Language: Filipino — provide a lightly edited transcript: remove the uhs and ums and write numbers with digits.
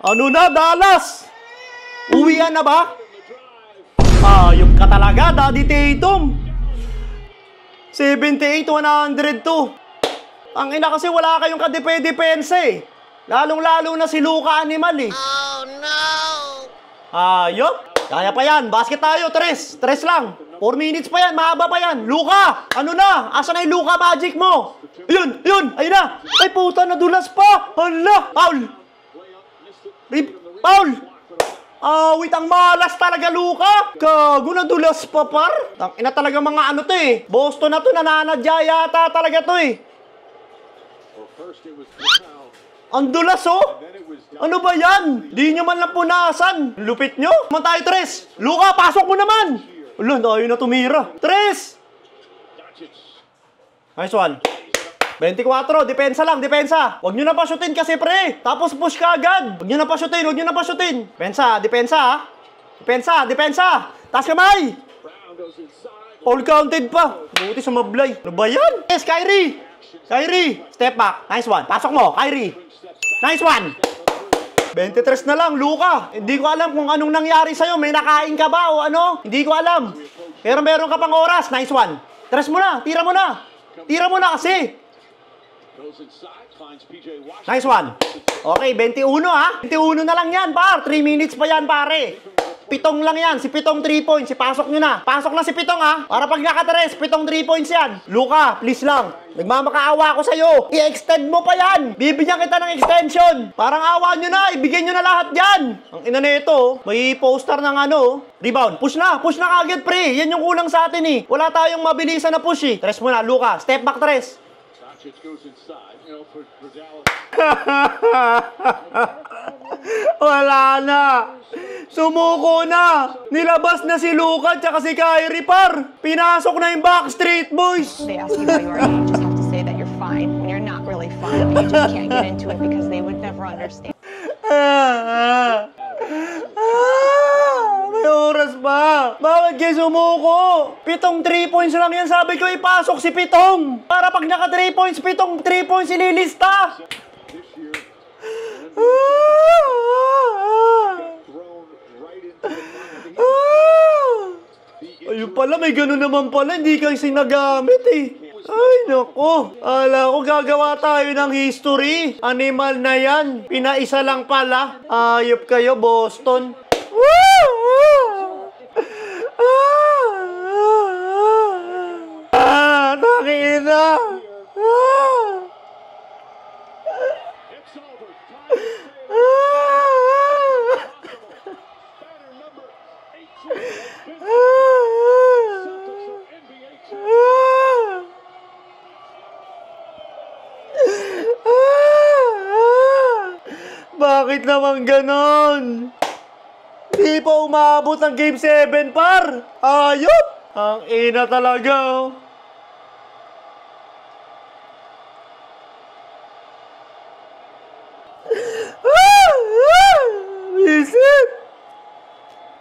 Ano na, Dallas? Uwian na ba? Ayop ka talaga, Daddy Tatum. 78-102. Ang ina kasi wala kayong kadepe-depensa eh. Lalong-lalo na si Luka Animal eh. Oh no! Ayop. Kaya pa yan. Basket tayo, tres. Tres lang. 4 minutes pa yan. Mahaba pa yan. Luka! Ano na? Asa na yung Luka magic mo? Yun! Yun! Ayun na! Ay puta, nadulas pa! Hala! Foul! Foul! Wait, ang malas talaga, Luka! Gago, nadulas pa, par! Ina talaga mga ano to eh. Boston na to, nananadya yata talaga to eh. Ang dulas oh! Ano ba yan? Di nyo man lang punasan. Lupit nyo. Man tayo, Tres. Luka, pasok mo naman. Ulo, ayaw na tumira. Tres! Nice one. 24, depensa lang, depensa. Huwag nyo na pa shootin kasi pre. Tapos push ka agad. Huwag nyo na pa shootin, huwag nyo na pa shootin. Depensa, depensa ha. Depensa, depensa. Taas kamay. All counted pa. Buti sumablay. Ano ba yan? Yes, Kyrie. Kyrie, step back. Nice one. Pasok mo, Kyrie. Nice one. 23 na lang, Luka. Hindi ko alam kung anong nangyari sa'yo. May nakain ka ba o ano? Hindi ko alam. Pero meron ka pang oras. Nice one. Tres mo na. Tira mo na. Tira mo na kasi. Nice one. Okay, 21 ha. 21 na lang yan, par. 3 minutes pa yan, pare. Pitong lang yan. Si Pitong 3 points. Pasok nyo na. Pasok na si Pitong ha. Para pag nakatares, Pitong 3 points yan. Luka, please lang. Nagmamakaawa ako sa'yo. I-extend mo pa yan. Bibigyan kita ng extension. Parang awa nyo na. Ibigay nyo na lahat yan. Ang ina nito, may poster ng ano. Rebound. Push na. Push na kagad, pre. Yan yung kulang sa atin eh. Wala tayong mabilisan na push eh. Tres mo na, Luka. Step back, tres. Wala na. Sumuko na. Nilabas na si Luka at si Kyrie, par. Pinasok na yung Backstreet Boys. They ask you how you are, you just have to say that you're fine when you're not really fine. You just can't get into it because they would never understand. May oras ba? Bakit kayo sumuko? Pitong 3 points lang yan. Sabi ko ipasok si Pitong. Para pag naka 3 points, Pitong 3 points ililista. Ayun pala, may gano'n naman pala. Hindi kasi nagamit eh. Ay, nako. Ala ko, gagawa tayo ng history. Animal na yan. Pinaisa lang pala. Ayop kayo, Boston. Takina. Bakit naman ganon? Di pa umabot ng Game 7, par. Ayop! Ang ina talaga, oh.